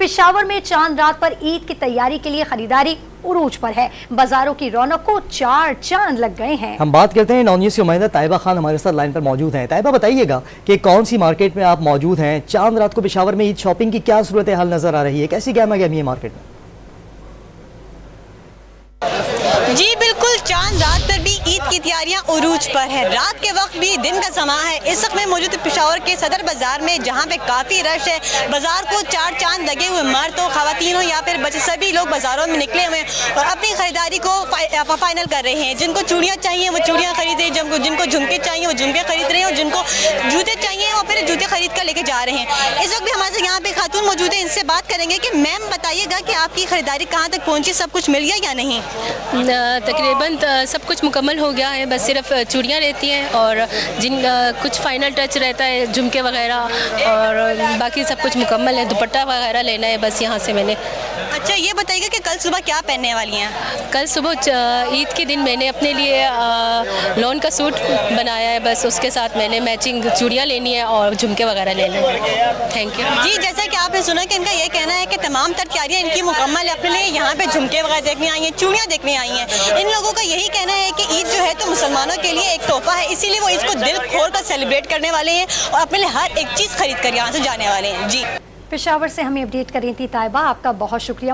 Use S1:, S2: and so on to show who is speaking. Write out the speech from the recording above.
S1: पेशावर में चांद रात पर ईद की तैयारी के लिए खरीदारी उरूज पर है। बाजारों की रौनक को चार चांद लग गए हैं।
S2: हम बात करते हैं नॉन न्यूज़ की नुमाइंदा ताइबा खान हमारे साथ लाइन पर मौजूद हैं। ताइबा, बताइएगा कि कौन सी मार्केट में आप मौजूद हैं? चांद रात को पेशावर में ईद शॉपिंग की क्या सूरत हाल नजर आ रही है? कैसी गहमा गहमी है मार्केट में?
S3: जी बिल्कुल, चांद रात पर भी ईद की तैयारियां उरूज पर है। रात के वक्त भी दिन का समा है। इस वक्त मैं मौजूद पेशावर के सदर बाजार में, जहां पे काफ़ी रश है। बाजार को चार चांद लगे हुए, मर्द हो, खवातीन हो या फिर बच्चे, सभी लोग बाजारों में निकले हुए हैं और अपनी खरीदारी को फाइनल कर रहे हैं। जिनको चूड़ियाँ चाहिए वो चूड़ियाँ खरीद रहे हैं, जिनको झुमके चाहिए वो झुमके खरीद रहे हैं और जिनको जूते चाहिए वो फिर जूते खरीद कर लेके जा रहे हैं। इस वक्त भी हमारे साथ यहाँ पे खातून मौजूद है, इनसे बात करेंगे कि मैम बताइएगा कि आपकी खरीदारी कहाँ तक पहुँची, सब कुछ मिल गया या नहीं?
S4: तकरीबन सब कुछ मुकम्मल हो गया है, बस सिर्फ चूड़ियाँ रहती हैं और जिन कुछ फाइनल टच रहता है, झुमके वगैरह, और बाकी सब कुछ मुकम्मल है। दुपट्टा वगैरह लेना है बस यहाँ से मैंने।
S3: अच्छा, ये बताइएगा कि कल सुबह क्या पहनने वाली हैं?
S4: कल सुबह ईद के दिन मैंने अपने लिए लॉन का सूट बनाया है, बस उसके साथ मैंने मैचिंग चूड़ियाँ लेनी है और झुमके वगैरह लेना है। थैंक यू
S3: जी, जैसा कि आपने सुना कि इनका ये कहना है कि तमाम तर तैयारियाँ इनकी मुकम्मल है। अपने लिए यहाँ पे झुमके वगैरह देखने आई हैं, चूड़ियाँ देखने आई हैं। इन लोगों का यही कहना है कि ईद जो है तो मुसलमानों के लिए एक तोहफा है, इसीलिए वो इसको दिल खोल कर सेलिब्रेट करने वाले हैं और अपने लिए हर एक चीज़ खरीद कर यहाँ से जाने वाले हैं। जी,
S1: पेशावर से हमें अपडेट कर रही थी ताइबा, आपका बहुत शुक्रिया।